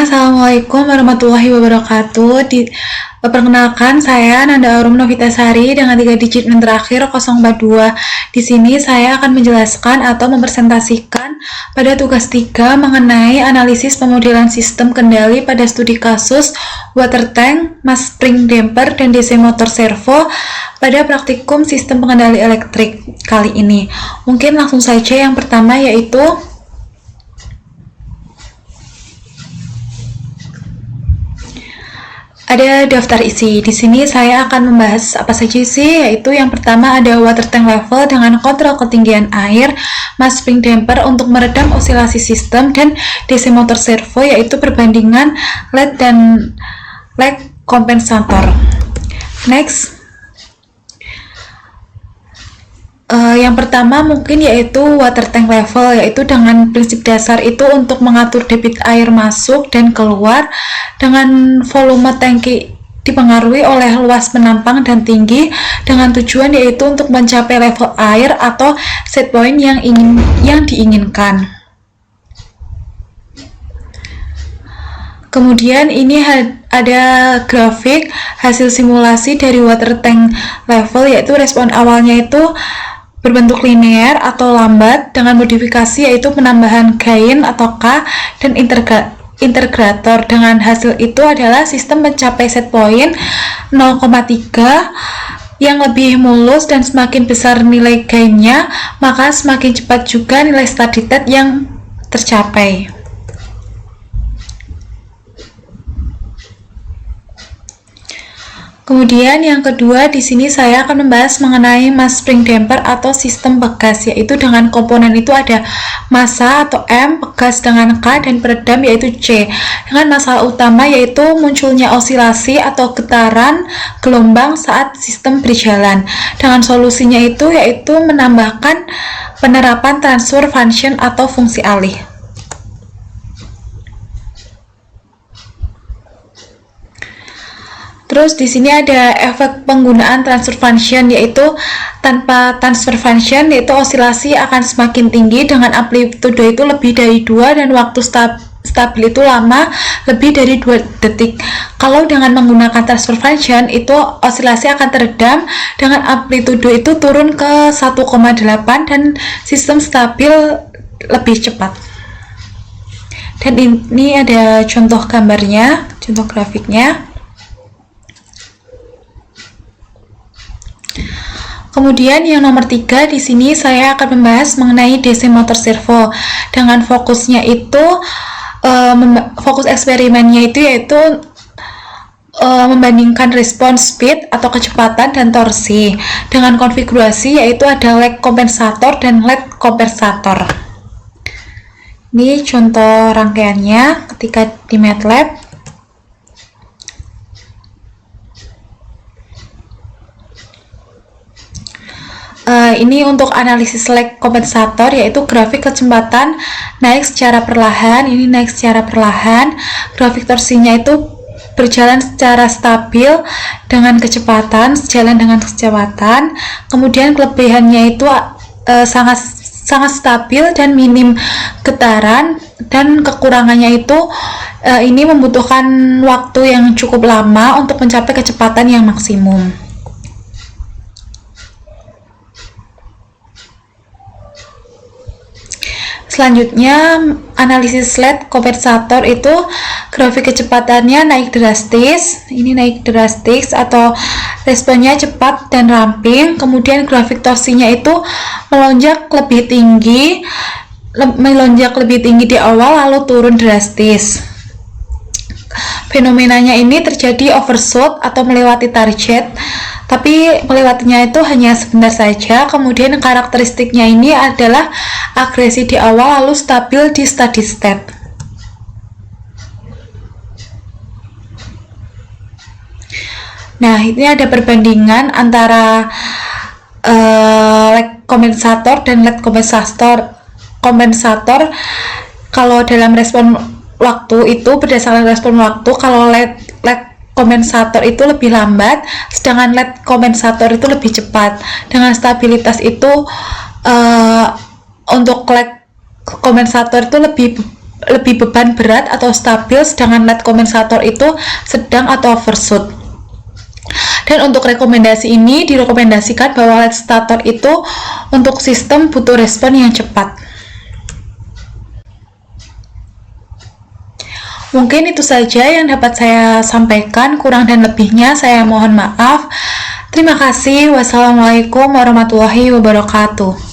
Assalamualaikum warahmatullahi wabarakatuh. Perkenalkan, saya Nanda Aurum Novitasari dengan 3 digit NIM terakhir 042. Di sini saya akan menjelaskan atau mempresentasikan pada tugas 3 mengenai analisis pemodelan sistem kendali pada studi kasus water tank, mass spring damper, dan DC motor servo pada praktikum sistem pengendali elektrik kali ini. Mungkin langsung saja yang pertama, yaitu ada daftar isi. Di sini saya akan membahas apa saja sih, yaitu yang pertama ada water tank level dengan kontrol ketinggian air, mass spring damper untuk meredam osilasi sistem, dan DC motor servo yaitu perbandingan LED dan lag kompensator. Next, yang pertama mungkin yaitu water tank level, yaitu dengan prinsip dasar itu untuk mengatur debit air masuk dan keluar dengan volume tangki dipengaruhi oleh luas penampang dan tinggi, dengan tujuan yaitu untuk mencapai level air atau set point yang diinginkan. Kemudian ini ada grafik hasil simulasi dari water tank level, yaitu respon awalnya itu berbentuk linear atau lambat dengan modifikasi yaitu penambahan gain atau K dan integrator. Dengan hasil itu adalah sistem mencapai set point 0,3 yang lebih mulus, dan semakin besar nilai gainnya maka semakin cepat juga nilai steady state yang tercapai. Kemudian yang kedua, di sini saya akan membahas mengenai mass spring damper atau sistem pegas, yaitu dengan komponen itu ada massa atau M, pegas dengan K, dan peredam yaitu C. Dengan masalah utama yaitu munculnya osilasi atau getaran gelombang saat sistem berjalan. Dengan solusinya itu yaitu menambahkan penerapan transfer function atau fungsi alih. Terus di sini ada efek penggunaan transfer function, yaitu tanpa transfer function yaitu osilasi akan semakin tinggi dengan amplitudo itu lebih dari 2 dan waktu stabil itu lama lebih dari 2 detik. Kalau dengan menggunakan transfer function itu osilasi akan teredam dengan amplitudo itu turun ke 1,8 dan sistem stabil lebih cepat. Dan ini ada contoh gambarnya, contoh grafiknya. Kemudian yang nomor 3, di sini saya akan membahas mengenai DC motor servo. Dengan fokusnya itu fokus eksperimennya itu yaitu membandingkan respons speed atau kecepatan dan torsi dengan konfigurasi yaitu ada lag kompensator dan LED kompensator. Ini contoh rangkaiannya ketika di MATLAB. Ini untuk analisis lag kompensator, yaitu grafik kecepatan naik secara perlahan, ini naik secara perlahan, grafik torsinya itu berjalan secara stabil dengan kecepatan, sejalan dengan kecepatan. Kemudian kelebihannya itu sangat stabil dan minim getaran, dan kekurangannya itu ini membutuhkan waktu yang cukup lama untuk mencapai kecepatan yang maksimum. Selanjutnya, analisis LED kompensator itu grafik kecepatannya naik drastis, ini naik drastis atau responnya cepat dan ramping. Kemudian grafik torsinya itu melonjak lebih tinggi di awal lalu turun drastis. Fenomenanya ini terjadi overshoot atau melewati target, tapi melewatinya itu hanya sebentar saja. Kemudian karakteristiknya ini adalah agresi di awal lalu stabil di steady state. Nah, ini ada perbandingan antara lag kompensator dan LED kompensator. Kalau dalam respon waktu itu berdasarkan respon waktu, kalau LED kompensator itu lebih lambat, sedangkan LED kompensator itu lebih cepat. Dengan stabilitas itu untuk lag kompensator itu lebih lebih beban berat atau stabil, sedangkan LED kompensator itu sedang atau overshoot. Dan untuk rekomendasi ini direkomendasikan bahwa LED stator itu untuk sistem butuh respon yang cepat. Mungkin itu saja yang dapat saya sampaikan, kurang dan lebihnya saya mohon maaf. Terima kasih. Wassalamualaikum warahmatullahi wabarakatuh.